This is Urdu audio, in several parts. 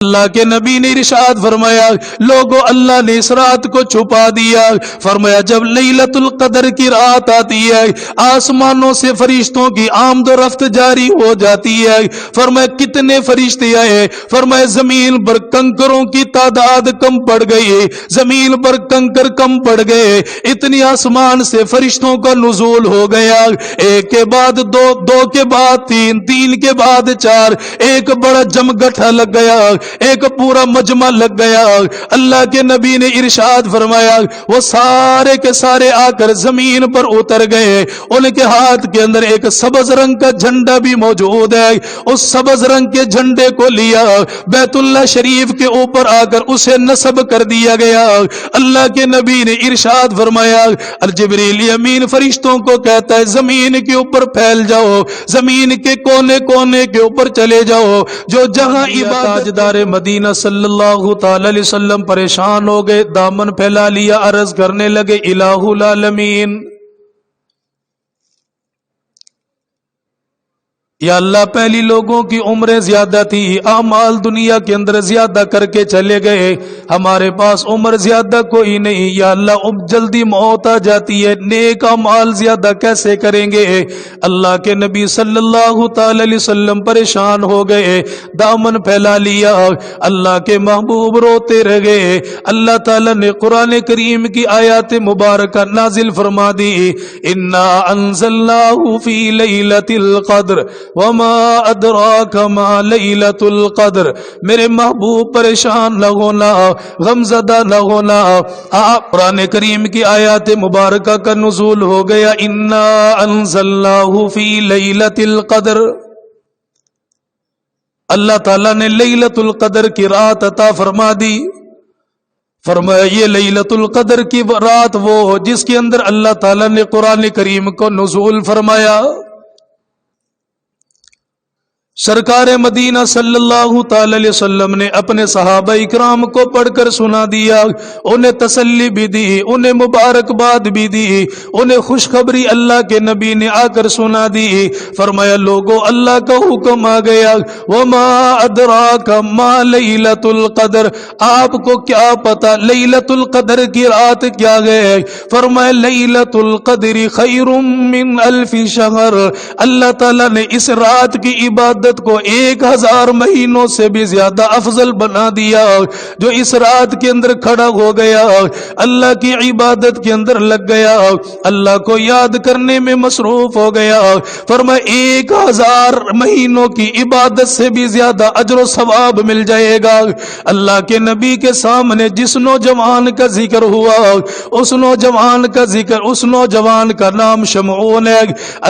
اللہ کے نبی نے ارشاد فرمایا لوگوں اللہ نے اس رات کو چھپا دیا. فرمایا جب لیلۃ القدر کی رات آتی ہے آسمانوں سے فرشتوں کی آمد و رفت جاری ہو جاتی ہے. فرمایا کتنے فرشتے آئے؟ فرمایا زمین پر کنکروں کی تعداد کم پڑ گئی، زمین پر کنکر کم پڑ گئے، اتنی آسمان سے فرشتوں کا نزول ہو گیا. ایک کے بعد دو، دو کے بعد تین، تین کے بعد چار، ایک بڑا جمگٹھا لگ گیا، ایک پورا مجمع لگ گیا. اللہ کے نبی نے ارشاد فرمایا وہ سارے کے سارے آ کر زمین پر اتر گئے. ان کے ہاتھ کے اندر ایک سبز رنگ کا جھنڈا بھی موجود ہے. اس سبز رنگ کے جھنڈے کو لیا بیت اللہ شریف کے اوپر آ کر اسے نصب کر دیا گیا. اللہ کے نبی نے ارشاد فرمایا الجبریل امین فرشتوں کو کہتا ہے زمین کے اوپر پھیل جاؤ، زمین کے کونے کونے کے اوپر چلے جاؤ. جو جہاں تاجدار مدینہ صلی اللہ تعالی علیہ وسلم پریشان ہو گئے، دامن پھیلا لیا، عرض کرنے لگے الہ العالمین یا اللہ پہلی لوگوں کی عمریں زیادہ تھی، اعمال دنیا کے اندر زیادہ کر کے چلے گئے، ہمارے پاس عمر زیادہ کوئی نہیں، یا اللہ اب جلدی موت آ جاتی ہے، نیک اعمال زیادہ کیسے کریں گے؟ اللہ کے نبی صلی اللہ تعالی علیہ وسلم پریشان ہو گئے، دامن پھیلا لیا. اللہ کے محبوب روتے رہ گئے. اللہ تعالی نے قرآن کریم کی آیات مبارکہ نازل فرما دی انا انزلناہ فی لیلۃ القدر وما ادراک ما لیلۃ القدر. میرے محبوب پریشان نہ ہونا، غمزدہ نہ ہونا. قرآن کریم کی آیات مبارکہ کا نزول ہو گیا انا انزلناہ فی لیلۃ القدر. اللہ تعالیٰ نے لیلۃ القدر کی رات عطا فرما دی. فرمایا یہ لیلۃ القدر کی رات وہ جس کے اندر اللہ تعالیٰ نے قرآن کریم کو نزول فرمایا. سرکار مدینہ صلی اللہ تعالی علیہ وسلم نے اپنے صحابہ اکرام کو پڑھ کر سنا دیا، انہیں تسلی بھی دی، انہیں مبارکباد بھی دی، انہیں خوشخبری اللہ کے نبی نے آ کر سنا دی. فرمایا لوگوں اللہ کا حکم آ گیا وما ادراک ما لیلۃ القدر. آپ کو کیا پتا لیلۃ القدر کی رات کیا گئے؟ فرمایا لیلۃ القدر خیر من الف شہر. اللہ تعالیٰ نے اس رات کی عبادت کو 1000 مہینوں سے بھی زیادہ افضل بنا دیا. جو اس رات کے اندر کھڑا ہو گیا، اللہ کی عبادت کے اندر لگ گیا، اللہ کو یاد کرنے میں مصروف ہو گیا، فرمایا 1000 مہینوں کی عبادت سے بھی زیادہ اجر و ثواب مل جائے گا. اللہ کے نبی کے سامنے جس نوجوان کا ذکر ہوا، اس نوجوان کا ذکر، اس نوجوان کا نام شمعون ہے.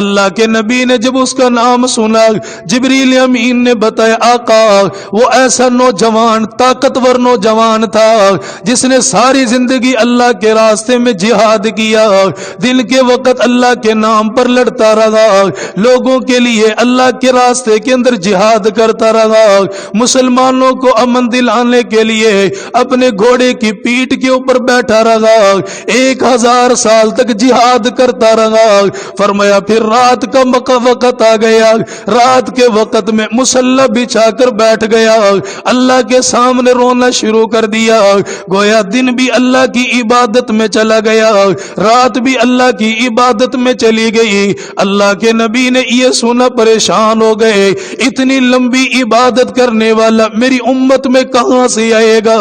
اللہ کے نبی نے جب اس کا نام سنا، جبریل امین نے بتایا آقا وہ ایسا نوجوان، طاقتور نوجوان تھا جس نے ساری زندگی اللہ کے راستے میں جہاد کیا، دن کے وقت اللہ کے نام پر لڑتا رہا، لوگوں کے لیے اللہ کے راستے کے اندر جہاد کرتا رہا، مسلمانوں کو امن دلانے کے لیے اپنے گھوڑے کی پیٹھ کے اوپر بیٹھا رہا، 1000 سال تک جہاد کرتا رہا. فرمایا پھر رات کا وقت آ گیا، رات کے وقت میں مسلح بچھا کر بیٹھ گیا، اللہ کے سامنے رونا شروع کر دیا. گویا دن بھی اللہ کی عبادت میں چلا گیا، رات بھی اللہ کی عبادت میں چلی گئی. اللہ کے نبی نے یہ سنا پریشان ہو گئے، اتنی لمبی عبادت کرنے والا میری امت میں کہاں سے آئے گا؟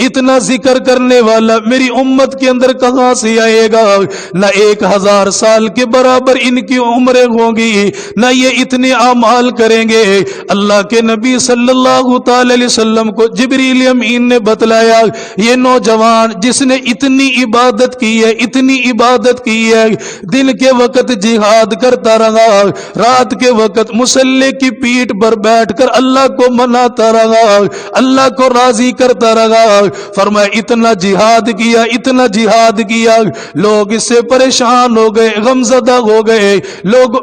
اتنا ذکر کرنے والا میری امت کے اندر کہاں سے آئے گا؟ نہ 1000 سال کے برابر ان کی عمریں ہوں گی، نہ یہ اتنے اعمال کریں گے. اللہ کے نبی صلی اللہ تعالی علیہ وسلم کو جبریل امین نے بتلایا یہ نوجوان جس نے اتنی عبادت کی ہے، اتنی عبادت کی ہے، دن کے وقت جہاد کرتا رہا، رات کے وقت مسلح کی پیٹھ پر بیٹھ کر اللہ کو مناتا رہا، اللہ کو راضی کرتا رہا. فرمایا اتنا جہاد کیا، اتنا جہاد کیا، لوگ اس سے پریشان ہو گئے، غمزدہ ہو گئے، لوگ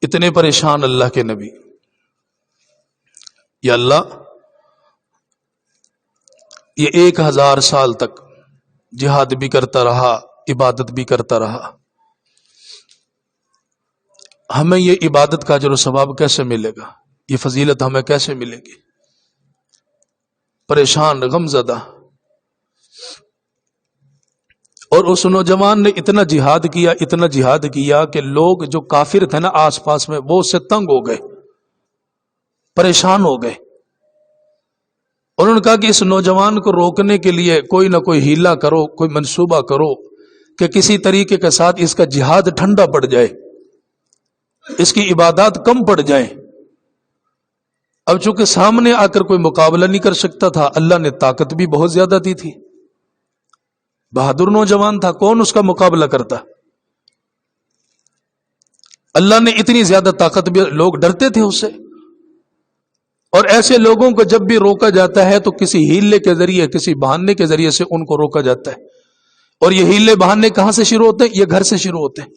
اتنے پریشان. اللہ کے نبی یا اللہ یہ 1000 سال تک جہاد بھی کرتا رہا، عبادت بھی کرتا رہا، ہمیں یہ عبادت کا اجر و ثواب کیسے ملے گا؟ یہ فضیلت ہمیں کیسے ملے گی؟ پریشان غمزدہ. اور اس نوجوان نے اتنا جہاد کیا کہ لوگ جو کافر تھے نا آس پاس میں وہ اس سے تنگ ہو گئے، پریشان ہو گئے. انہوں نے کہا کہ اس نوجوان کو روکنے کے لیے کوئی نہ کوئی ہیلا کرو، کوئی منصوبہ کرو کہ کسی طریقے کے ساتھ اس کا جہاد ٹھنڈا پڑ جائے، اس کی عبادات کم پڑ جائیں. اب چونکہ سامنے آ کر کوئی مقابلہ نہیں کر سکتا تھا، اللہ نے طاقت بھی بہت زیادہ دی تھی، بہادر نوجوان تھا، کون اس کا مقابلہ کرتا؟ اللہ نے اتنی زیادہ طاقت بھی، لوگ ڈرتے تھے اس سے. اور ایسے لوگوں کو جب بھی روکا جاتا ہے تو کسی ہیلے کے ذریعے، کسی بہانے کے ذریعے سے ان کو روکا جاتا ہے. اور یہ ہیلے بہانے کہاں سے شروع ہوتے ہیں؟ یہ گھر سے شروع ہوتے ہیں.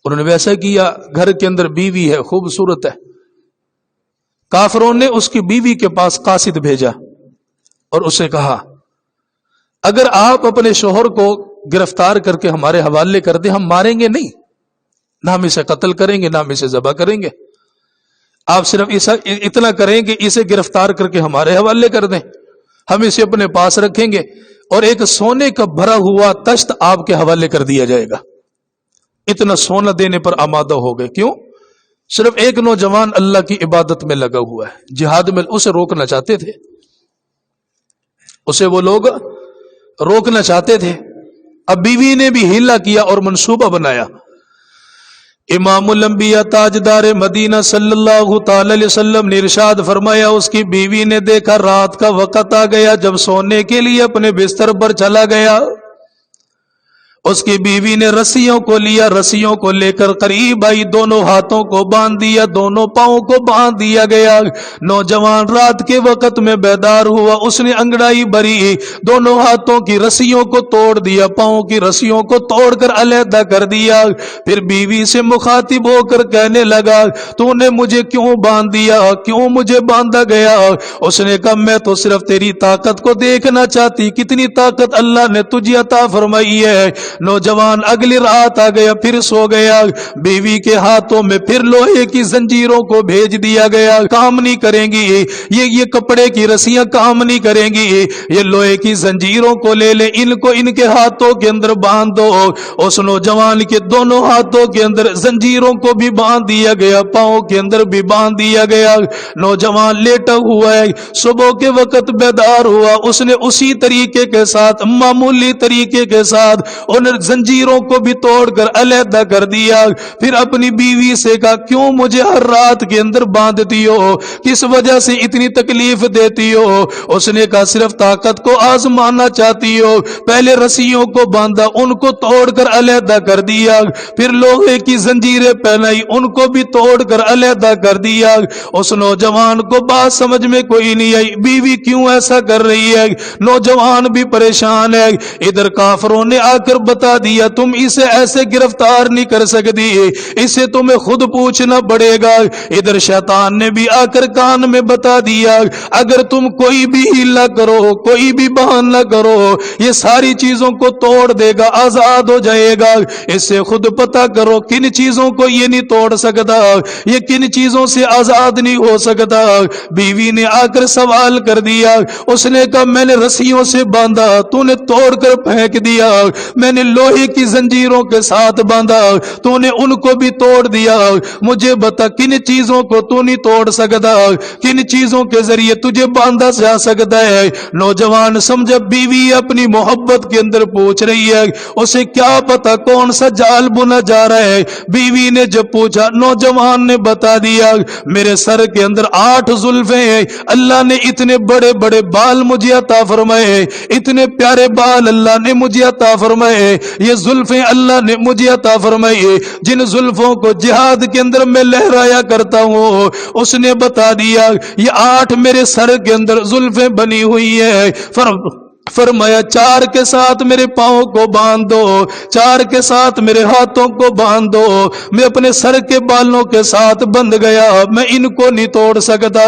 انہوں نے ویسا کیا، گھر کے اندر بیوی ہے، خوبصورت ہے. کافروں نے اس کی بیوی کے پاس قاصد بھیجا اور اسے کہا اگر آپ اپنے شوہر کو گرفتار کر کے ہمارے حوالے کر دیں، ہم ماریں گے نہیں، نہ ہم اسے قتل کریں گے، نہ ہم اسے ذبح کریں گے. آپ صرف اتنا کریں کہ اسے گرفتار کر کے ہمارے حوالے کر دیں، ہم اسے اپنے پاس رکھیں گے اور ایک سونے کا بھرا ہوا تشت آپ کے حوالے کر دیا جائے گا. اتنا سونا دینے پر آمادہ ہو گئے. کیوں؟ صرف ایک نوجوان اللہ کی عبادت میں لگا ہوا ہے، جہاد میں. اسے روکنا چاہتے تھے، اسے وہ لوگ روکنا چاہتے تھے. اب بیوی نے بھی ہیلا کیا اور منصوبہ بنایا. امام الانبیاء تاجدار مدینہ صلی اللہ تعالی علیہ وسلم نے ارشاد فرمایا، اس کی بیوی نے دیکھا رات کا وقت آ گیا، جب سونے کے لیے اپنے بستر پر چلا گیا، اس کی بیوی نے رسیوں کو لیا، رسیوں کو لے کر قریب آئی، دونوں ہاتھوں کو باندھ دیا، دونوں پاؤں کو باندھ دیا گیا. نوجوان رات کے وقت میں بیدار ہوا، اس نے انگڑائی بھری، دونوں ہاتھوں کی رسیوں کو توڑ دیا، پاؤں کی رسیوں کو توڑ کر علیحدہ کر دیا. پھر بیوی سے مخاطب ہو کر کہنے لگا تو نے مجھے کیوں باندھ دیا، کیوں مجھے باندھا گیا؟ اس نے کہا میں تو صرف تیری طاقت کو دیکھنا چاہتی، کتنی طاقت اللہ نے تجھے عطا فرمائی ہے. نوجوان اگلی رات آ گیا، پھر سو گیا. بیوی کے ہاتھوں میں پھر لوہے کی زنجیروں کو بھیج دیا گیا، کام نہیں کریں گی یہ کپڑے کی رسیاں، کام نہیں کریں گی، یہ لوہے کی زنجیروں کو لے لے، ان کو ان کے ہاتھوں کے اندر باندھ دو. اس نوجوان کے دونوں ہاتھوں کے اندر زنجیروں کو بھی باندھ دیا گیا، پاؤں کے اندر بھی باندھ دیا گیا. نوجوان لیٹا ہوا ہے، صبح کے وقت بیدار ہوا، اس نے اسی طریقے کے ساتھ، معمولی طریقے کے ساتھ ان زنجیروں کو بھی توڑ کر علیحدہ کر دیا. پھر اپنی بیوی سے کہا کیوں مجھے ہر رات کے اندر باندھتی ہو، کس وجہ سے اتنی تکلیف دیتی ہو؟ اس نے کہا صرف طاقت کو آزمانا چاہتی ہو. پہلے رسیوں کو باندھا، ان کو توڑ کر علیحدہ کر دیا، پھر لوہے کی زنجیریں پہنائی، ان کو بھی توڑ کر علیحدہ کر دیا. اس نوجوان کو بات سمجھ میں کوئی نہیں آئی، بیوی کیوں ایسا کر رہی ہے؟ نوجوان بھی پریشان ہے. ادھر کافروں نے آ کر بتا دیا تم اسے ایسے گرفتار نہیں کر سکتی، اسے تمہیں خود پوچھنا پڑے گا. ادھر شیطان نے بھی آ کر کان میں بتا دیا اگر تم کوئی بھی ہیلا کرو، کوئی بھی بہانہ کرو، یہ ساری چیزوں کو توڑ دے گا، آزاد ہو جائے گا. اس سے خود پتا کرو کن چیزوں کو یہ نہیں توڑ سکتا، یہ کن چیزوں سے آزاد نہیں ہو سکتا. بیوی نے آ کر سوال کر دیا. اس نے کہا میں نے رسیوں سے باندھا، تو نے توڑ کر پھینک دیا. میں نے لوہے کی زنجیروں کے ساتھ باندھا، تو نے ان کو بھی توڑ دیا. مجھے بتا کن چیزوں کو تو نہیں توڑ سکتا، کن چیزوں کے ذریعے تجھے باندھا جا سکتا ہے؟ نوجوان سمجھا بیوی اپنی محبت کے اندر پوچھ رہی ہے، اسے کیا پتا کون سا جال بنا جا رہا ہے. بیوی نے جب پوچھا، نوجوان نے بتا دیا میرے سر کے اندر 8 زلفیں ہیں، اللہ نے اتنے بڑے بڑے بال مجھے عطا فرمائے، اتنے پیارے بال اللہ نے مجھے عطا فرمائے، یہ زلفیں اللہ نے مجھے عطا فرمائے، جن زلفوں کو جہاد کے اندر میں لہرایا کرتا ہوں. اس نے بتا دیا یہ 8 میرے سر کے اندر زلفیں بنی ہوئی ہے. فرمایا 4 کے ساتھ میرے پاؤں کو باندھ دو، 4 کے ساتھ میرے ہاتھوں کو باندھ دو، میں اپنے سر کے بالوں کے ساتھ بندھ گیا، میں ان کو نہیں توڑ سکتا۔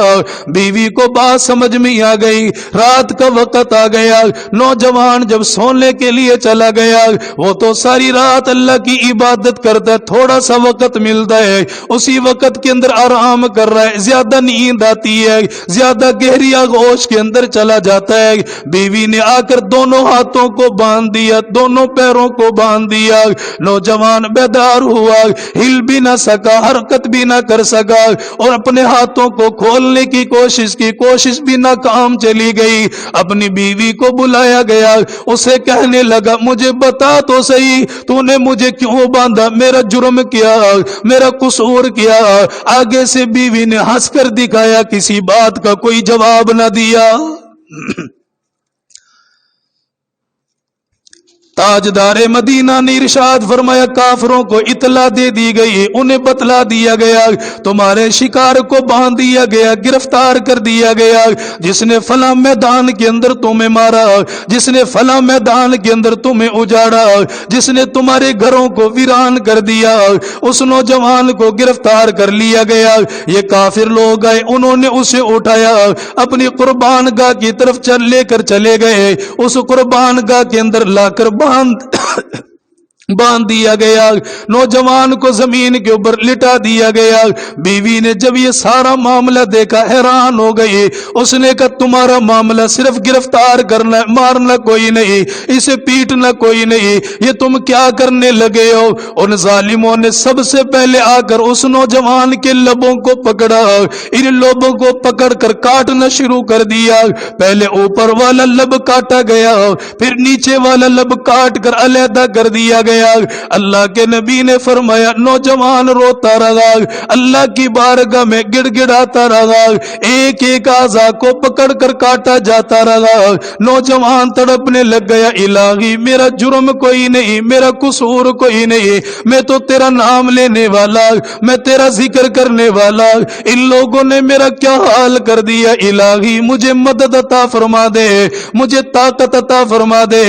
بیوی کو بات سمجھ میں آ گئی، رات کا وقت آ گیا، نوجوان جب سونے کے لیے چلا گیا، وہ تو ساری رات اللہ کی عبادت کرتا ہے، تھوڑا سا وقت ملتا ہے اسی وقت کے اندر آرام کر رہا ہے، زیادہ نیند آتی ہے، زیادہ گہری آغوش کے اندر چلا جاتا ہے۔ بیوی نے آ کر دونوں ہاتھوں کو باندھ دیا، دونوں پیروں کو باندھ دیا، نوجوان بیدار ہوا، ہل بھی نہ سکا، حرکت بھی نہ کر سکا، اور اپنے ہاتھوں کو کھولنے کی کوشش بھی ناکام چلی گئی۔ اپنی بیوی کو بلایا گیا، اسے کہنے لگا مجھے بتا تو صحیح تو نے مجھے کیوں باندھا، میرا جرم کیا، میرا قصور کیا؟ آگے سے بیوی نے ہنس کر دکھایا، کسی بات کا کوئی جواب نہ دیا۔ تاجدار مدینہ نے ارشاد فرمایا کافروں کو اطلاع دے دی گئی، انہیں بتلا دیا گیا تمہارے شکار کو باندھ دیا گیا، گرفتار کر دیا گیا، جس نے فلاں میدان کے اندر تمہیں مارا، جس نے فلاں میدان کے اندر تمہیں اجاڑا، جس نے تمہارے گھروں کو ویران کر دیا، اس نوجوان کو گرفتار کر لیا گیا۔ یہ کافر لوگ آئے، انہوں نے اسے اٹھایا، اپنی قربان گاہ کی طرف لے کر چلے گئے، اس قربان گاہ کے اندر لا کر باندھ دیا گیا، نوجوان کو زمین کے اوپر لٹا دیا گیا۔ بیوی نے جب یہ سارا معاملہ دیکھا حیران ہو گئی، اس نے کہا تمہارا معاملہ صرف گرفتار کرنا ہے، مارنا کوئی نہیں، اسے پیٹنا کوئی نہیں، یہ تم کیا کرنے لگے ہو؟ ان ظالموں نے سب سے پہلے آ کر اس نوجوان کے لبوں کو پکڑا، ان لبوں کو پکڑ کر کاٹنا شروع کر دیا۔ پہلے اوپر والا لب کاٹا گیا، پھر نیچے والا لب کاٹ کر علیحدہ کر دیا گیا۔ اللہ کے نبی نے فرمایا نوجوان روتا رہا، اللہ کی بارگاہ میں گڑ گڑاتا رہا، ایک ایک اعضاء کو پکڑ کر کاٹا جاتا رہا۔ نوجوان تڑپنے لگ گیا، الہی میرا جرم کوئی نہیں، میرا قصور کوئی نہیں، میں تو تیرا نام لینے والا، میں تیرا ذکر کرنے والا، ان لوگوں نے میرا کیا حال کر دیا، الہی مجھے مدد عطا فرما دے، مجھے طاقت عطا فرما دے،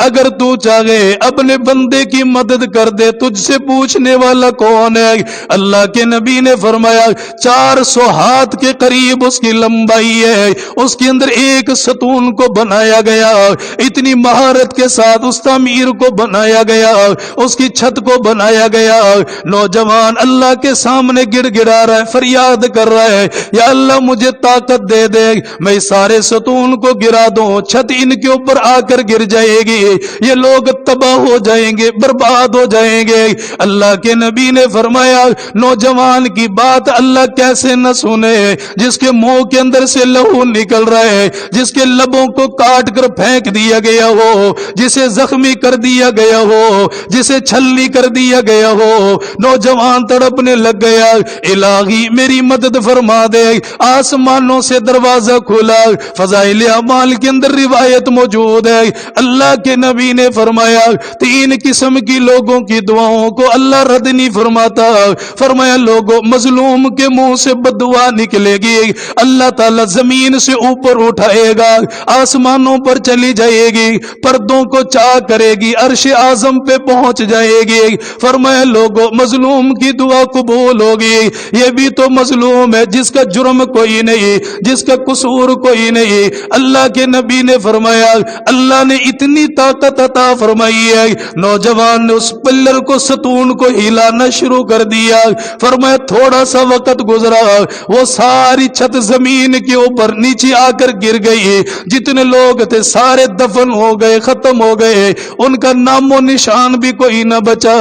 اگر تو چاہے اپنے بندے کی مدد کر دے، تجھ سے پوچھنے والا کون ہے؟ اللہ کے نبی نے فرمایا 400 ہاتھ کے قریب اس کی لمبائی ہے، اس کے اندر ایک ستون کو بنایا گیا، اتنی مہارت کے ساتھ اس تعمیر کو بنایا گیا، اس کی چھت کو بنایا گیا۔ نوجوان اللہ کے سامنے گڑ گڑا رہا ہے، فریاد کر رہا ہے یا اللہ مجھے طاقت دے دے، میں سارے ستون کو گرا دوں، چھت ان کے اوپر آ کر گر جائے گی، یہ لوگ تباہ ہو جائیں گے، برباد ہو جائیں گے۔ اللہ کے نبی نے فرمایا نوجوان کی بات اللہ کیسے نہ سنے، جس کے منہ کے اندر سے لہو نکل رہا ہے، جس کے لبوں کو کاٹ کر پھینک دیا گیا ہو، جسے زخمی کر دیا گیا ہو، جسے چھلنی کر دیا گیا ہو۔ نوجوان تڑپنے لگ گیا، الہی میری مدد فرما دے۔ آسمانوں سے دروازہ کھلا، فضائل اعمال کے اندر روایت موجود ہے، اللہ کے نبی نے فرمایا 3 قسم کی لوگوں کی دعاؤں کو اللہ رد نہیں فرماتا۔ فرمایا لوگوں مظلوم کے منہ سے بددعا نکلے گی، اللہ تعالی زمین سے اوپر اٹھائے گا، آسمانوں پر چلی جائے گی، پردوں کو چاک کرے گی، عرش اعظم پہ پہنچ جائے گی۔ فرمایا لوگوں مظلوم کی دعا قبول ہوگی، یہ بھی تو مظلوم ہے جس کا جرم کوئی نہیں، جس کا قصور کوئی نہیں۔ اللہ کے نبی نے فرمایا اللہ نے اتنی طاقت عطا فرمائی ہے، نوجوان نے اس پلر کو ستون کو ہلانا شروع کر دیا۔ فرمایا تھوڑا سا وقت گزرا، وہ ساری چھت زمین کے اوپر نیچے آ کر گر گئی، جتنے لوگ تھے سارے دفن ہو گئے، ختم ہو گئے، ان کا نام و نشان بھی کوئی نہ بچا۔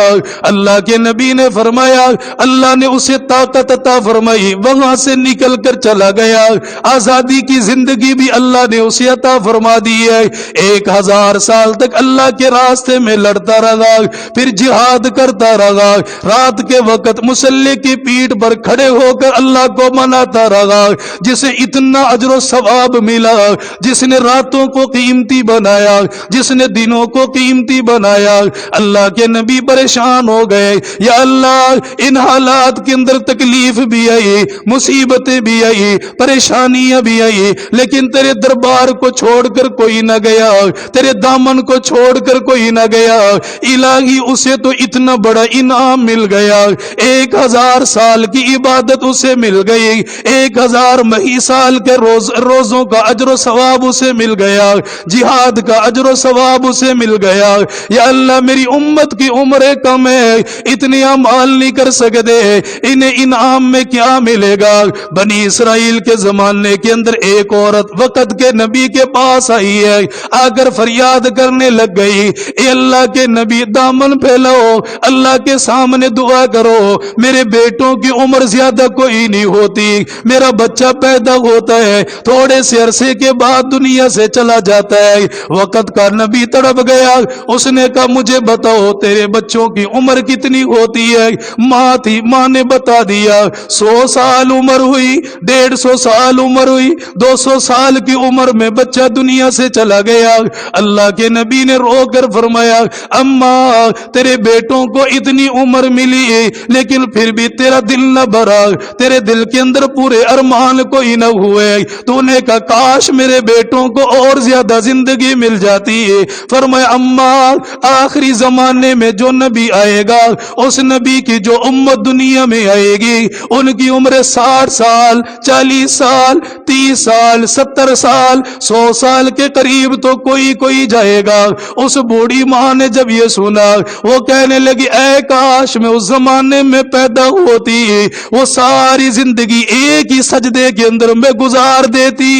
اللہ کے نبی نے فرمایا اللہ نے اسے طاقت عطا فرمائی، وہاں سے نکل کر چلا گیا، آزادی کی زندگی بھی اللہ نے اسے عطا فرما دی ہے۔ 1000 سال تک اللہ کے راستے میں لڑتا رہا، دیا، پھر جہاد کرتا رہا، رات کے وقت مصلی کی پیٹھ پر کھڑے ہو کر اللہ کو مناتا رہا، جسے اتنا اجر و ثواب ملا، جس نے راتوں کو قیمتی بنایا، جس نے دنوں کو قیمتی بنایا۔ اللہ کے نبی پریشان ہو گئے، یا اللہ ان حالات کے اندر تکلیف بھی آئی، مصیبتیں بھی آئی، پریشانیاں بھی آئی، لیکن تیرے دربار کو چھوڑ کر کوئی نہ گیا، تیرے دامن کو چھوڑ کر کوئی نہ گیا۔ الہی اسے تو اتنا بڑا انعام مل گیا، 1000 سال کی عبادت اسے مل گئی، 1000 مہی سال کے روزوں کا اجر و ثواب اسے مل گیا، جہاد کا اجر و ثواب اسے مل گیا۔ یا اللہ میری امت کی عمریں کم ہے، اتنے اعمال نہیں کر سکتے، انہیں انعام میں کیا ملے گا؟ بنی اسرائیل کے زمانے کے اندر ایک عورت وقت کے نبی کے پاس آئی ہے، آ کر فریاد کرنے لگ گئی، اے اللہ کے نبی دامن پھیلاؤ، اللہ کے سامنے دعا کرو، میرے بیٹوں کی عمر زیادہ کوئی نہیں ہوتی، میرا بچہ پیدا ہوتا ہے تھوڑے سے عرصے کے بعد دنیا سے چلا جاتا ہے۔ وقت کا نبی تڑپ گیا، اس نے کہا مجھے بتاؤ تیرے بچوں کی عمر کتنی ہوتی ہے؟ ماں تھی، ماں نے بتا دیا 100 سال عمر ہوئی، 150 سال عمر ہوئی، 200 سال کی عمر میں بچہ دنیا سے چلا گیا۔ اللہ کے نبی نے رو کر فرمایا اماں تیرے بیٹوں کو اتنی عمر ملی لیکن پھر بھی تیرا دل نہ بھرا، تیرے دل کے اندر پورے ارمان کوئی نہ ہوئے، تو نے کہا کاش میرے بیٹوں کو اور زیادہ زندگی مل جاتی ہے۔ فرمایا اماں آخری زمانے میں جو نبی آئے گا، اس نبی کی جو امت دنیا میں آئے گی، ان کی عمر 60 سال، 40 سال، 30 سال، 70 سال، 100 سال کے قریب تو کوئی جائے گا۔ اس بوڑھی ماں نے جب یہ سنا وہ کہنے لگی اے کاش میں اس زمانے میں پیدا ہوتی، وہ ساری زندگی ایک ہی سجدے کے اندر میں گزار دیتی۔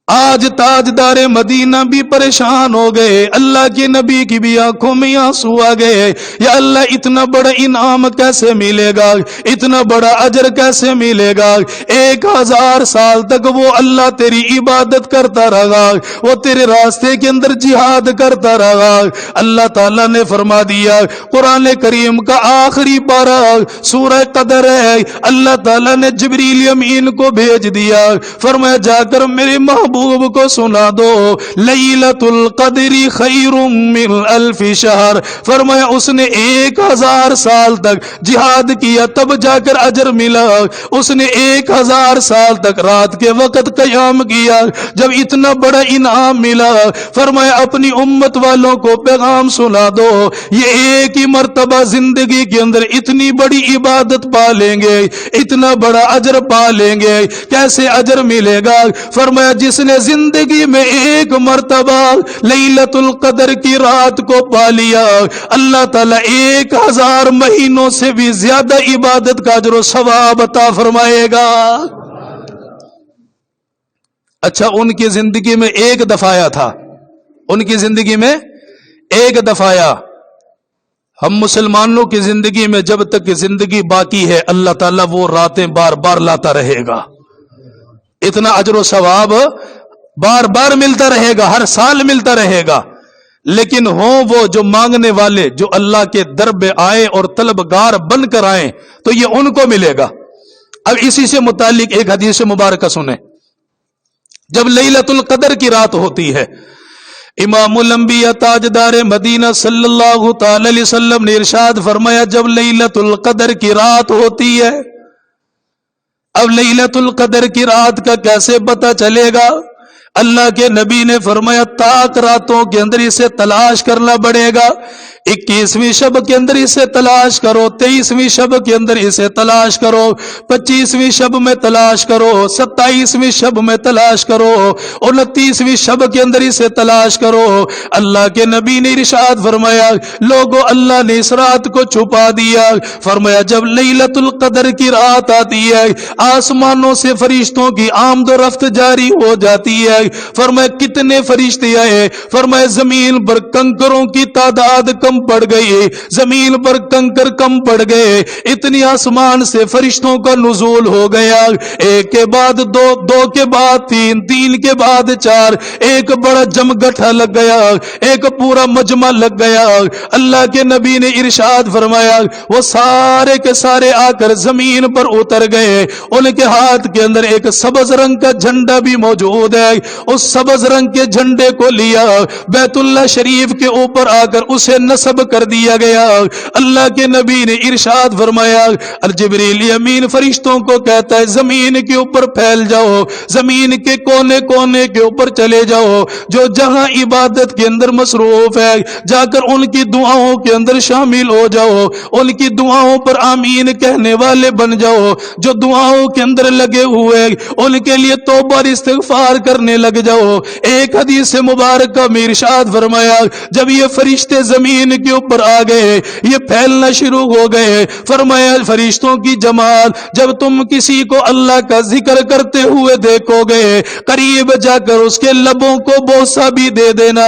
آج تاجدار مدینہ بھی پریشان ہو گئے، اللہ کے نبی کی بھی آنکھوں میں آنسو آ گئے، یا اللہ اتنا بڑا انعام کیسے ملے گا، اتنا بڑا اجر کیسے ملے گا؟ 1000 سال تک وہ اللہ تیری عبادت کرتا رہا، وہ تیرے راستے کے اندر جہاد کرتا رہا۔ اللہ تعالیٰ نے فرما دیا، قرآن کریم کا آخری پارہ سورہ قدر ہے، اللہ تعالیٰ نے جبریل امین کو بھیج دیا، فرمایا جا کر میرے محبوب کو سنا دو لیلۃ القدر خیر من 1000 شہر۔ فرمایا اس نے 1000 سال تک جہاد کیا تب جا کر اجر ملا، اس نے 1000 سال تک رات کے وقت قیام کیا جب اتنا بڑا انعام ملا۔ فرمایا اپنی امت والوں کو پیغام سنا دو، یہ ایک ہی مرتبہ زندگی کے اندر اتنی بڑی عبادت پا لیں گے، اتنا بڑا اجر پا لیں گے۔ کیسے اجر ملے گا؟ فرمایا جس نے زندگی میں ایک مرتبہ لیلۃ القدر کی رات کو پا لیا، اللہ تعالیٰ 1000 مہینوں سے بھی زیادہ عبادت کا اجر و ثواب عطا فرمائے گا۔ اچھا ان کی زندگی میں ایک دفعہ آیا تھا، ان کی زندگی میں ایک دفعہ آیا۔ ہم مسلمانوں کی زندگی میں جب تک زندگی باقی ہے اللہ تعالیٰ وہ راتیں بار بار لاتا رہے گا، اتنا اجر و ثواب بار بار ملتا رہے گا، ہر سال ملتا رہے گا۔ لیکن ہوں وہ جو مانگنے والے جو اللہ کے در پہ آئے اور طلبگار بن کر آئیں تو یہ ان کو ملے گا۔ اب اسی سے متعلق ایک حدیث مبارکہ سنیں۔ جب لیلۃ القدر کی رات ہوتی ہے، امام الانبیاء تاجدار مدینہ صلی اللہ تعالی علیہ وسلم نے ارشاد فرمایا جب لیلۃ القدر کی رات ہوتی ہے، اب لیلۃ القدر کی رات کا کیسے پتہ چلے گا؟ اللہ کے نبی نے فرمایا تاک راتوں کے اندر اسے تلاش کرنا پڑے گا، 21ویں شب کے اندر اسے تلاش کرو، 23ویں شب کے اندر اسے تلاش کرو، 25ویں شب میں تلاش کرو، 27ویں شب میں تلاش کرو، 29ویں شب کے اندر اسے تلاش کرو۔ اللہ کے نبی نے ارشاد فرمایا لوگوں اللہ نے اس رات کو چھپا دیا، فرمایا جب لیلۃ القدر کی رات آتی ہے آسمانوں سے فرشتوں کی آمد و رفت جاری ہو جاتی ہے، فرمایا کتنے فرشتے آئے؟ فرمایا زمین پر کنکروں کی تعداد کم پڑ گئی، زمین پر کنکر کم پڑ گئے، اتنی آسمان سے فرشتوں کا نزول ہو گیا، ایک کے بعد دو، دو کے بعد تین، تین کے بعد چار، ایک بڑا جمگٹھا لگ گیا، ایک پورا مجمع لگ گیا۔ اللہ کے نبی نے ارشاد فرمایا وہ سارے کے سارے آ کر زمین پر اتر گئے، ان کے ہاتھ کے اندر ایک سبز رنگ کا جھنڈا بھی موجود ہے، اس سبز رنگ کے جھنڈے کو لیا، بیت اللہ شریف کے اوپر آ کر اسے نصب کر دیا گیا۔ اللہ کے نبی نے ارشاد فرمایا جبریل امین فرشتوں کو کہتا ہے زمین کے اوپر پھیل جاؤ، زمین کے کونے کونے کے اوپر چلے جاؤ، جو جہاں عبادت کے اندر مصروف ہے جا کر ان کی دعاؤں کے اندر شامل ہو جاؤ، ان کی دعاؤں پر آمین کہنے والے بن جاؤ، جو دعاؤں کے اندر لگے ہوئے ان کے لیے توبہ اور استغفار کرنے لگ جاؤ۔ ایک حدیث مبارکہ میں ارشاد فرمایا جب یہ فرشتے زمین کے اوپر آ گئے، یہ پھیلنا شروع ہو گئے، فرمایا فرشتوں کی جماعت جب تم کسی کو اللہ کا ذکر کرتے ہوئے دیکھو گے، قریب جا کر اس کے لبوں کو بوسہ بھی دے دینا،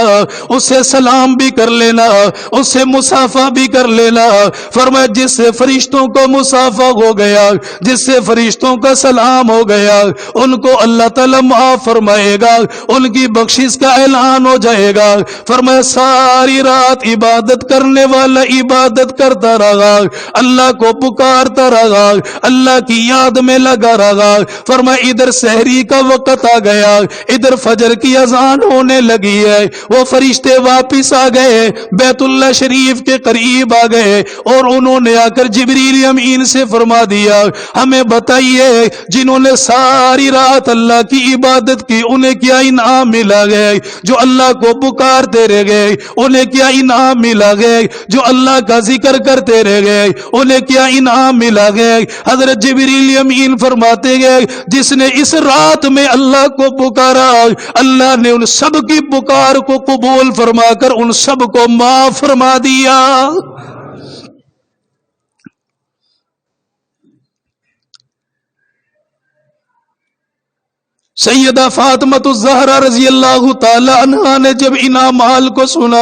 اس سے سلام بھی کر لینا، اس سے مصافحہ بھی کر لینا۔ فرمایا جس سے فرشتوں کو مصافحہ ہو گیا، جس سے فرشتوں کا سلام ہو گیا، ان کو اللہ تعالیٰ معاف فرمائے گا، ان کی بخشش کا اعلان ہو جائے گا۔ فرمایا ساری رات عبادت کرنے والا عبادت کرتا رہا، اللہ کو پکارتا رہا، اللہ کی یاد میں لگا رہا۔ فرمایا ادھر سحری کا وقت آ گیا، ادھر فجر کی اذان ہونے لگی ہے، وہ فرشتے واپس آ گئے، بیت اللہ شریف کے قریب آ گئے، اور انہوں نے آ کر جبریل امین سے فرما دیا ہمیں بتائیے جنہوں نے ساری رات اللہ کی عبادت کی انہیں کیا انعام ملا گئے؟ جو اللہ کو پکارتے رہ گئے انہیں کیا انعام ملا گئے؟ جو اللہ کا ذکر کرتے رہ گئے انہیں کیا انعام ملا گئے؟ حضرت جبریل امین فرماتے گئے جس نے اس رات میں اللہ کو پکارا اللہ نے ان سب کی پکار کو قبول فرما کر ان سب کو معاف فرما دیا۔ سیدہ فاطمۃ الزہرا رضی اللہ تعالی عنہا نے جب انعامات کو سنا،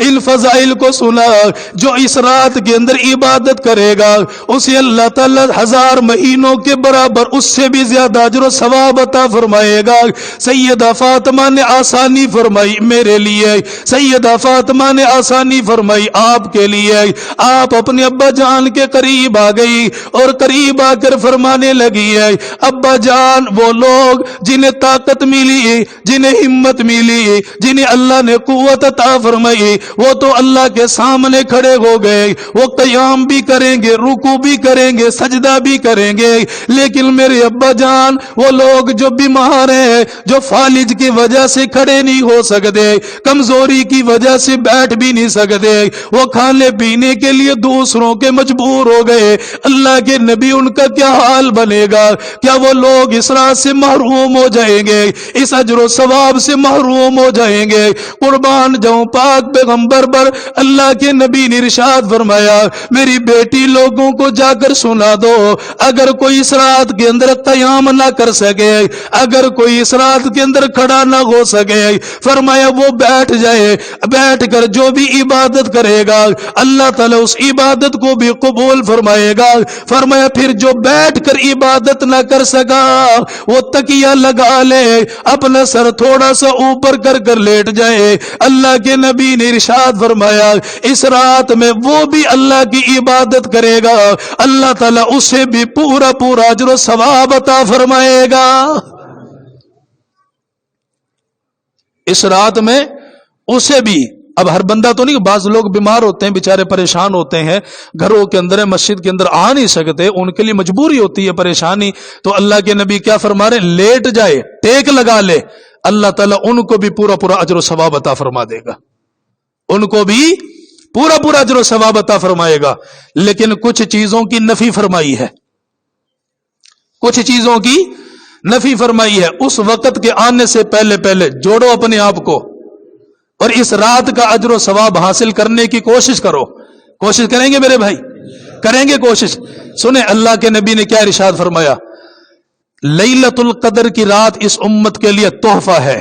ان فضائل کو سنا، جو اس رات کے اندر عبادت کرے گا اسے اللہ تعالی 1000 مہینوں کے برابر اس سے بھی زیادہ اجر و ثواب عطا فرمائے گا۔ سیدہ فاطمہ نے آسانی فرمائی میرے لیے، سیدہ فاطمہ نے آسانی فرمائی آپ کے لیے۔ آپ اپنے ابا جان کے قریب آ گئی اور قریب آ کر فرمانے لگی ہے ابا جان وہ لوگ جنہیں طاقت ملی، جنہیں ہمت ملی، جنہیں اللہ نے قوت عطا فرمائی، وہ تو اللہ کے سامنے کھڑے ہو گئے، وہ قیام بھی کریں گے، رکوع بھی کریں گے، سجدہ بھی کریں گے، لیکن میرے ابا جان وہ لوگ جو بیمار ہیں، جو فالج کی وجہ سے کھڑے نہیں ہو سکتے، کمزوری کی وجہ سے بیٹھ بھی نہیں سکتے، وہ کھانے پینے کے لیے دوسروں کے مجبور ہو گئے، اللہ کے نبی ان کا کیا حال بنے گا؟ کیا وہ لوگ اس رات سے محروم ہو جائیں گے، اس اجر و ثواب سے محروم ہو جائیں گے؟ قربان جاؤں پاک پیغمبر پر اللہ کے نبی نے ارشاد فرمایا میری بیٹی لوگوں کو جا کر سنا دو اگر کوئی اس رات کے اندر قیام نہ کر سکے، اگر کوئی اس رات کے اندر کھڑا نہ ہو سکے، فرمایا وہ بیٹھ جائے، بیٹھ کر جو بھی عبادت کرے گا اللہ تعالیٰ اس عبادت کو بھی قبول فرمائے گا۔ فرمایا پھر جو بیٹھ کر عبادت نہ کر سکا وہ تکیہ لگا لے، اپنا سر تھوڑا سا اوپر کر کر لیٹ جائے۔ اللہ کے نبی نے ارشاد فرمایا اس رات میں وہ بھی اللہ کی عبادت کرے گا اللہ تعالیٰ اسے بھی پورا پورا اجر و ثواب عطا فرمائے گا۔ اس رات میں اسے بھی، اب ہر بندہ تو نہیں، بعض لوگ بیمار ہوتے ہیں بیچارے پریشان ہوتے ہیں، گھروں کے اندر مسجد کے اندر آ نہیں سکتے، ان کے لیے مجبوری ہوتی ہے پریشانی، تو اللہ کے نبی کیا فرما رہے؟ لیٹ جائے، ٹیک لگا لے، اللہ تعالیٰ ان کو بھی پورا پورا اجر و ثواب عطا فرما دے گا، ان کو بھی پورا پورا اجر و ثواب عطا فرمائے گا۔ لیکن کچھ چیزوں کی نفی فرمائی ہے، کچھ چیزوں کی نفی فرمائی ہے، اس وقت کے آنے سے پہلے پہلے جوڑو اپنے آپ کو اور اس رات کا اجر و ثواب حاصل کرنے کی کوشش کرو۔ کوشش کریں گے میرے بھائی؟ کریں گے کوشش؟ سنیں اللہ کے نبی نے کیا ارشاد فرمایا، لیلۃ القدر کی رات اس امت کے لیے تحفہ ہے،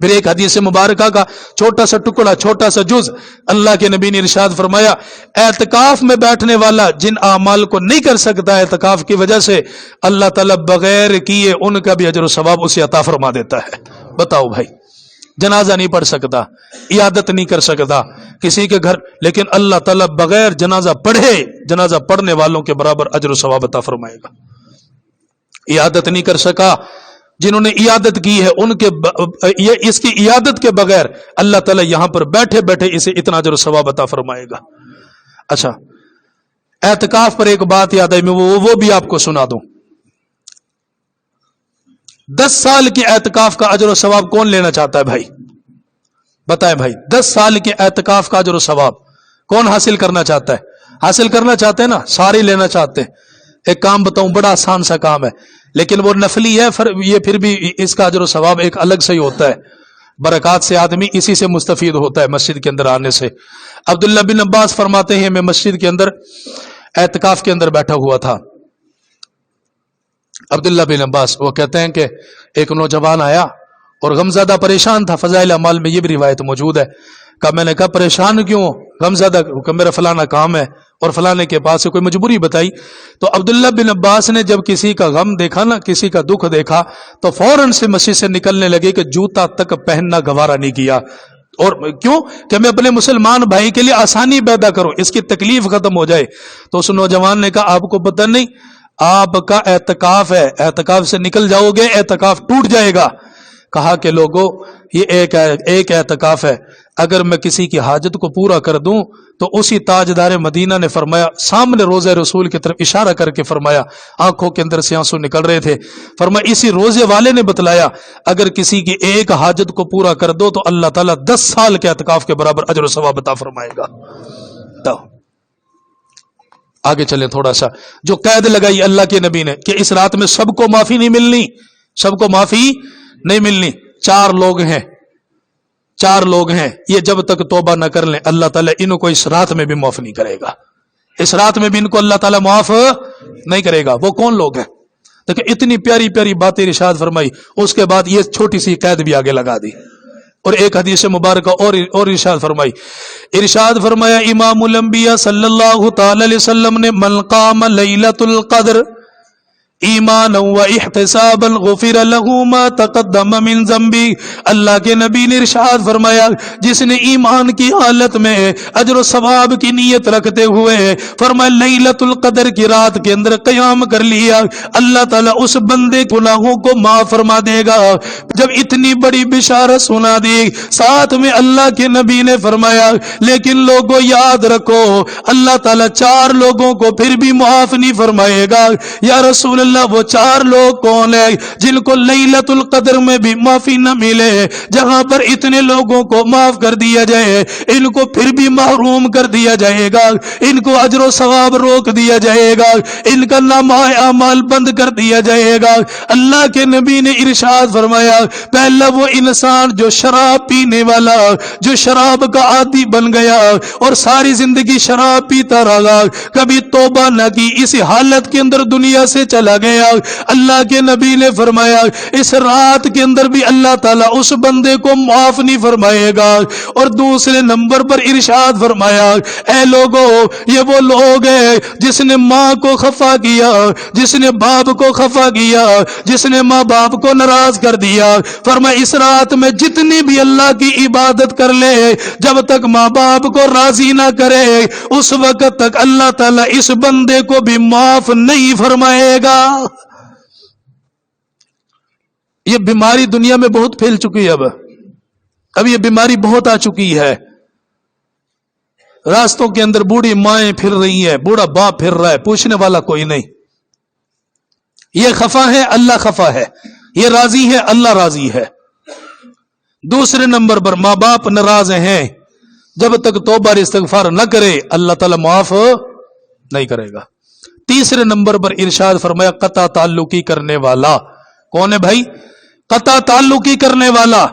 پھر ایک حدیث مبارکہ کا چھوٹا سا ٹکڑا، چھوٹا سا جز، اللہ کے نبی نے ارشاد فرمایا اعتکاف میں بیٹھنے والا جن اعمال کو نہیں کر سکتا اعتکاف کی وجہ سے، اللہ تعالیٰ بغیر کیے ان کا بھی اجر و ثواب اسے عطا فرما دیتا ہے۔ بتاؤ بھائی، جنازہ نہیں پڑھ سکتا، عیادت نہیں کر سکتا کسی کے گھر، لیکن اللہ تعالیٰ بغیر جنازہ پڑھے جنازہ پڑھنے والوں کے برابر اجر و ثواب عطا فرمائے گا۔ عیادت نہیں کر سکا، جنہوں نے عیادت کی ہے ان کے اس کی عیادت کے بغیر اللہ تعالیٰ یہاں پر بیٹھے بیٹھے اسے اتنا اجر و ثواب عطا فرمائے گا۔ اچھا، اعتکاف پر ایک بات یاد آئی، میں وہ بھی آپ کو سنا دوں۔ 10 سال کے اعتکاف کا اجر و ثواب کون لینا چاہتا ہے بھائی؟ بتائیں بھائی، 10 سال کے اعتکاف کا اجر و ثواب کون حاصل کرنا چاہتا ہے؟ حاصل کرنا چاہتے ہیں نا، سارے لینا چاہتے ہیں۔ ایک کام بتاؤں، بڑا آسان سا کام ہے، لیکن وہ نفلی ہے، یہ پھر بھی اس کا اجر و ثواب ایک الگ سے ہی ہوتا ہے۔ برکات سے آدمی اسی سے مستفید ہوتا ہے مسجد کے اندر آنے سے۔ عبداللہ بن عباس فرماتے ہیں میں مسجد کے اندر اعتکاف کے اندر بیٹھا ہوا تھا۔ عبداللہ بن عباس وہ کہتے ہیں کہ ایک نوجوان آیا اور غمزدہ پریشان تھا، فضائل اعمال میں یہ بھی روایت موجود ہے۔ میں نے کہا پریشان کیوں؟ غمزدہ، کہ میرا فلانا کام ہے اور فلانے کے پاس سے کوئی مجبوری بتائی۔ تو عبداللہ بن عباس نے جب کسی کا غم دیکھا نا، کسی کا دکھ دیکھا، تو فوراً سے مسجد سے نکلنے لگے کہ جوتا تک پہننا گوارا نہیں کیا۔ اور کیوں؟ کہ میں اپنے مسلمان بھائی کے لیے آسانی پیدا کروں، اس کی تکلیف ختم ہو جائے۔ تو اس نوجوان نے کہا آپ کو پتہ نہیں آپ کا اعتکاف ہے، اعتکاف سے نکل جاؤ گے اعتکاف ٹوٹ جائے گا۔ کہا کہ لوگوں یہ ایک اعتکاف ہے، اگر میں کسی کی حاجت کو پورا کر دوں تو اسی تاجدار مدینہ نے فرمایا، سامنے روزہ رسول کی طرف اشارہ کر کے فرمایا، آنکھوں کے اندر سے آنسو نکل رہے تھے، فرمایا اسی روزے والے نے بتلایا اگر کسی کی ایک حاجت کو پورا کر دو تو اللہ تعالیٰ 10 سال کے اعتکاف کے برابر اجر و ثواب عطا فرمائے گا۔ تو آگے چلیں تھوڑا سا، جو قید لگائی اللہ کے نبی نے کہ اس رات میں سب کو معافی نہیں ملنی، سب کو معافی نہیں ملنی۔ 4 لوگ ہیں، یہ جب تک توبہ نہ کر لیں اللہ تعالیٰ ان کو اس رات میں بھی معاف نہیں کرے گا، اس رات میں بھی ان کو اللہ تعالیٰ معاف نہیں کرے گا۔ وہ کون لوگ ہیں؟ دیکھیں اتنی پیاری پیاری باتیں ارشاد فرمائی، اس کے بعد یہ چھوٹی سی قید بھی آگے لگا دی، اور ایک حدیث مبارکہ اور ارشاد فرمائی، ارشاد فرمایا امام الانبیاء صلی اللہ تعالی علیہ وسلم نے من قام لیلۃ القدر ایمانا و احتسابا غفر له ما تقدم من ذنبی، اللہ کے نبی نے ارشاد فرمایا جس نے ایمان کی حالت میں اجر و ثواب کی نیت رکھتے ہوئے فرمایا لیلۃ القدر کی رات کے اندر قیام کر لیا، اللہ تعالیٰ اس بندے گناہوں کو معاف فرما دے گا۔ جب اتنی بڑی بشارت سنا دی، ساتھ میں اللہ کے نبی نے فرمایا لیکن لوگوں یاد رکھو اللہ تعالیٰ 4 لوگوں کو پھر بھی معاف نہیں فرمائے گا۔ یا رسول اللہ وہ 4 لوگ کون ہیں جن کو لیلۃ القدر میں بھی معافی نہ ملے؟ جہاں پر اتنے لوگوں کو معاف کر دیا جائے ان کو پھر بھی محروم کر دیا جائے گا، ان کو اجر و ثواب روک دیا جائے گا، ان کا نامہ اعمال بند کر دیا جائے گا۔ اللہ کے نبی نے ارشاد فرمایا پہلا وہ انسان جو شراب پینے والا، جو شراب کا عادی بن گیا اور ساری زندگی شراب پیتا رہا، کبھی توبہ نہ کی، اسی حالت کے اندر دنیا سے چلا گیا، اللہ کے نبی نے فرمایا اس رات کے اندر بھی اللہ تعالیٰ اس بندے کو معاف نہیں فرمائے گا۔ اور دوسرے نمبر پر ارشاد فرمایا اے لوگوں یہ وہ لوگ ہیں جس نے ماں کو خفا کیا، جس نے باپ کو خفا کیا، جس نے ماں باپ کو ناراض کر دیا، فرمایا اس رات میں جتنی بھی اللہ کی عبادت کر لے جب تک ماں باپ کو راضی نہ کرے اس وقت تک اللہ تعالیٰ اس بندے کو بھی معاف نہیں فرمائے گا۔ یہ بیماری دنیا میں بہت پھیل چکی ہے، اب یہ بیماری بہت آ چکی ہے۔ راستوں کے اندر بوڑھی مائیں پھر رہی ہیں، بوڑھا باپ پھر رہا ہے، پوچھنے والا کوئی نہیں۔ یہ خفا ہے، اللہ خفا ہے، یہ راضی ہے، اللہ راضی ہے۔ دوسرے نمبر پر ماں باپ ناراض ہیں، جب تک توبہ اور استغفار نہ کرے اللہ تعالیٰ معاف نہیں کرے گا۔ تیسرے نمبر پر ارشاد فرمایا قطع تعلقی کرنے والا، کون ہے بھائی؟ قطع تعلقی کرنے والا۔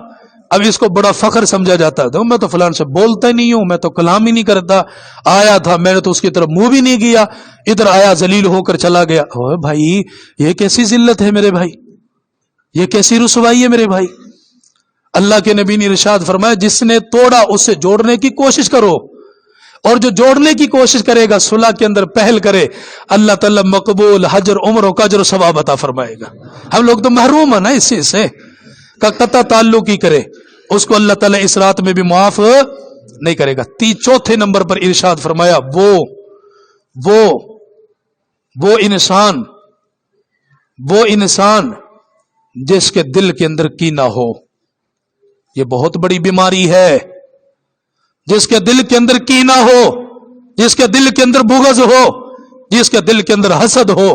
اب اس کو بڑا فخر سمجھا جاتا ہے، میں تو فلان سے بولتا ہی نہیں ہوں، میں تو کلام ہی نہیں کرتا، آیا تھا میں نے تو اس کی طرف منہ بھی نہیں کیا، ادھر آیا ذلیل ہو کر چلا گیا۔ اوہ بھائی یہ کیسی ذلت ہے میرے بھائی، یہ کیسی رسوائی ہے میرے بھائی؟ اللہ کے نبی نے ارشاد فرمایا جس نے توڑا اسے جوڑنے کی کوشش کرو، اور جو جوڑنے کی کوشش کرے گا صلح کے اندر پہل کرے، اللہ تعالیٰ مقبول حجر عمر و اجر و ثواب عطا فرمائے گا۔ ہم لوگ تو محروم ہیں نا اس چیز سے، کا قطع تعلق ہی کرے اس کو اللہ تعالیٰ اس رات میں بھی معاف نہیں کرے گا۔ چوتھے نمبر پر ارشاد فرمایا وہ انسان جس کے دل کے اندر کینہ ہو، یہ بہت بڑی بیماری ہے۔ جس کے دل کے اندر کینہ ہو، جس کے دل کے اندر بغض ہو، جس کے دل کے اندر حسد ہو،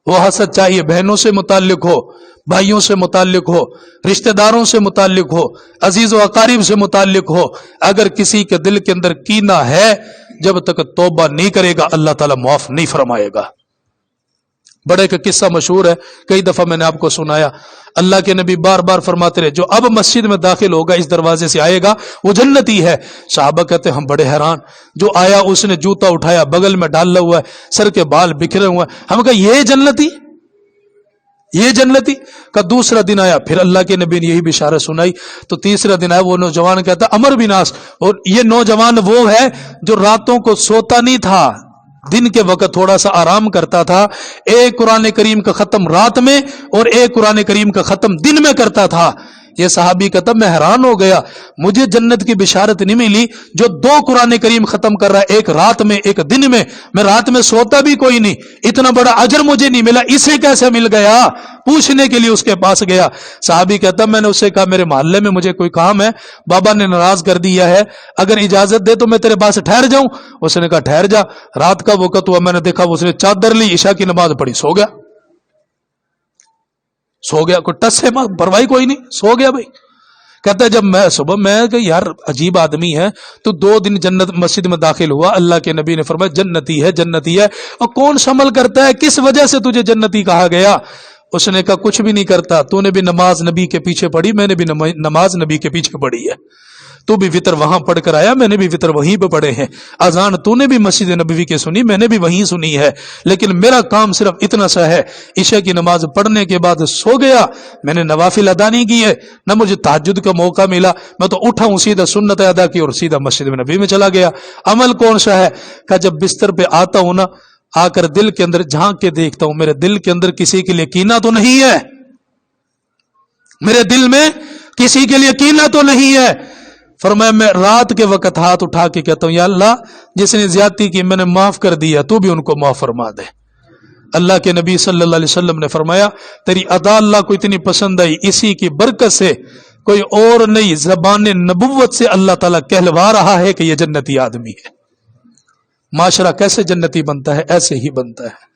وہ حسد چاہیے بہنوں سے متعلق ہو، بھائیوں سے متعلق ہو، رشتہ داروں سے متعلق ہو، عزیز و اقارب سے متعلق ہو، اگر کسی کے دل کے اندر کینہ ہے، جب تک توبہ نہیں کرے گا اللہ تعالیٰ معاف نہیں فرمائے گا۔ بڑے کا قصہ مشہور ہے، کئی دفعہ میں نے آپ کو سنایا۔ اللہ کے نبی بار بار فرماتے رہے جو اب مسجد میں داخل ہوگا اس دروازے سے آئے گا وہ جنتی ہے۔ صحابہ کہتے ہم بڑے حیران، جو آیا اس نے جوتا اٹھایا بغل میں ڈالا ہوا ہے، سر کے بال بکھرے ہوئے ہیں، ہم کہا یہ جنتی کا۔ دوسرا دن آیا، پھر اللہ کے نبی نے یہی بشارت سنائی، تو تیسرا دن آیا، وہ نوجوان کہتا عمر بن عاص، اور یہ نوجوان وہ ہے جو راتوں کو سوتا نہیں تھا، دن کے وقت تھوڑا سا آرام کرتا تھا، ایک قرآن کریم کا ختم رات میں اور ایک قرآن کریم کا ختم دن میں کرتا تھا۔ یہ صحابی کہتا میں حیران ہو گیا، مجھے جنت کی بشارت نہیں ملی جو 2 قرآن کریم ختم کر رہا ہے، ایک رات میں ایک دن میں رات میں سوتا بھی کوئی نہیں، اتنا بڑا اجر مجھے نہیں ملا، اسے کیسے مل گیا؟ پوچھنے کے لیے اس کے پاس گیا۔ صحابی کہتا میں نے اس سے کہا میرے محلے میں مجھے کوئی کام ہے، بابا نے ناراض کر دیا ہے، اگر اجازت دے تو میں تیرے پاس ٹھہر جاؤں؟ اس نے کہا ٹھہر جا۔ رات کا وقت ہوا، میں نے دیکھا اس نے چادر لی، عشاء کی نماز پڑھی، سو گیا، کوئی ٹس سے پرواہی کوئی نہیں، سو گیا بھائی۔ کہتا ہے جب میں صبح میں کہ یار عجیب آدمی ہے، تو 2 دن جنت مسجد میں داخل ہوا، اللہ کے نبی نے فرمایا جنتی ہے۔ اور کون شامل کرتا ہے، کس وجہ سے تجھے جنتی کہا گیا؟ اس نے کہا کچھ بھی نہیں کرتا، تو نے بھی نماز نبی کے پیچھے پڑھی، میں نے بھی نماز نبی کے پیچھے پڑھی ہے، تو بھی وطر وہاں پڑھ کر آیا، میں نے بھی وطر وہیں پہ پڑھے ہیں، اذان تو نے بھی مسجد نبوی کے سنی، میں نے بھی وہیں سنی ہے، لیکن میرا کام صرف اتنا سا ہے، عشاء کی نماز پڑھنے کے بعد سو گیا، میں نے نوافل ادا نہیں کی ہے، نہ مجھے تہجد کا موقع ملا، میں تو اٹھا ہوں سیدھا سنت ادا کی اور سیدھا مسجد نبوی میں چلا گیا۔ عمل کون سا ہے؟ کہ جب بستر پہ آتا ہوں نا، آ کر دل کے اندر جھانک کے دیکھتا ہوں، میرے دل کے اندر کسی کے لیے کینہ تو نہیں ہے، میرے دل میں کسی کے لیے کینہ تو نہیں ہے۔ فرمایا میں رات کے وقت ہاتھ اٹھا کے کہتا ہوں یا اللہ جس نے زیادتی کی میں نے معاف کر دیا، تو بھی ان کو معاف فرما دے۔ اللہ کے نبی صلی اللہ علیہ وسلم نے فرمایا تیری ادا اللہ کو اتنی پسند آئی، اسی کی برکت سے کوئی اور نہیں، زبان نبوت سے اللہ تعالیٰ کہلوا رہا ہے کہ یہ جنتی آدمی ہے۔ معاشرہ کیسے جنتی بنتا ہے؟ ایسے ہی بنتا ہے،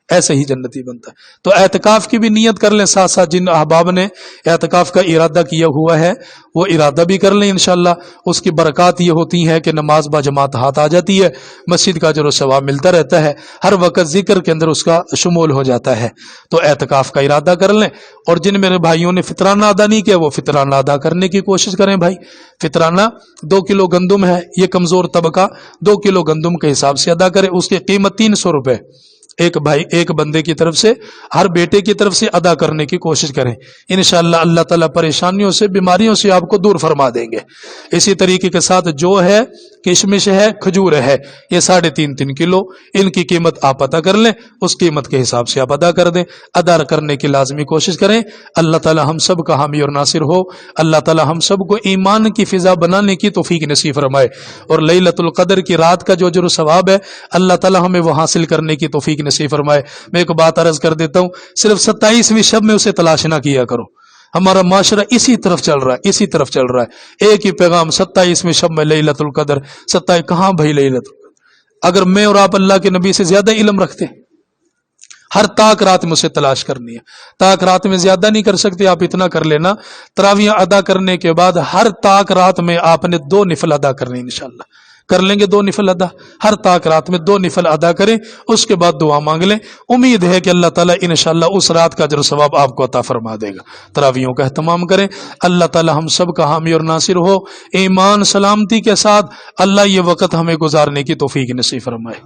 ایسے ہی جنتی بنتا ہے۔ تو اعتکاف کی بھی نیت کر لیں، ساتھ ساتھ جن احباب نے اعتکاف کا ارادہ کیا ہوا ہے وہ ارادہ بھی کر لیں انشاءاللہ۔ اس کی برکات یہ ہوتی ہیں کہ نماز با جماعت ہاتھ آ جاتی ہے، مسجد کا اجر و ثواب ملتا رہتا ہے، ہر وقت ذکر کے اندر اس کا شمول ہو جاتا ہے۔ تو اعتکاف کا ارادہ کر لیں، اور جن میرے بھائیوں نے فطرانہ ادا نہیں کیا وہ فطرانہ ادا کرنے کی کوشش کریں بھائی۔ فطرانہ 2 کلو گندم ہے، یہ کمزور طبقہ 2 کلو گندم کے حساب سے ادا کرے، اس کی قیمت 300 روپے، ایک بندے کی طرف سے، ہر بیٹے کی طرف سے ادا کرنے کی کوشش کریں، انشاءاللہ اللہ تعالیٰ پریشانیوں سے بیماریوں سے آپ کو دور فرما دیں گے۔ اسی طریقے کے ساتھ جو ہے کشمش ہے، کھجور ہے، یہ 3.5 کلو، ان کی قیمت آپ ادا کر لیں، اس قیمت کے حساب سے آپ ادا کر دیں، ادا کرنے کی لازمی کوشش کریں۔ اللہ تعالیٰ ہم سب کا حامی اور ناصر ہو، اللہ تعالیٰ ہم سب کو ایمان کی فضا بنانے کی توفیق نصیب فرمائے، اور لیلۃ القدر کی رات کا جو اجر و ثواب ہے اللہ تعالیٰ ہمیں وہ حاصل کرنے کی توفیق نصیب فرمائے۔ میں ایک بات عرض کر دیتا ہوں، صرف 27ویں شب میں اسے تلاش نہ کیا کرو، ہمارا معاشرہ اسی طرف چل رہا ہے، ایک ہی پیغام 27ویں شب میں لیلۃ القدر، 27 کہاں بھائی لیلۃ القدر؟ اگر میں اور آپ اللہ کے نبی سے زیادہ علم رکھتے ہیں، ہر طاق رات میں اسے تلاش کرنی ہے، طاق رات میں زیادہ نہیں کر سکتے آپ اتنا کر لینا، تراویح ادا کرنے کے بعد ہر طاق رات میں آپ نے 2 نفل ادا کرنے، انشاءاللہ کر لیں گے 2 نفل ادا، ہر طاق رات میں 2 نفل ادا کریں، اس کے بعد دعا مانگ لیں، امید ہے کہ اللہ تعالیٰ انشاءاللہ اس رات کا اجر و ثواب آپ کو عطا فرما دے گا۔ تراویحوں کا اہتمام کریں، اللہ تعالیٰ ہم سب کا حامی اور ناصر ہو، ایمان سلامتی کے ساتھ اللہ یہ وقت ہمیں گزارنے کی توفیق نصیب فرمائے۔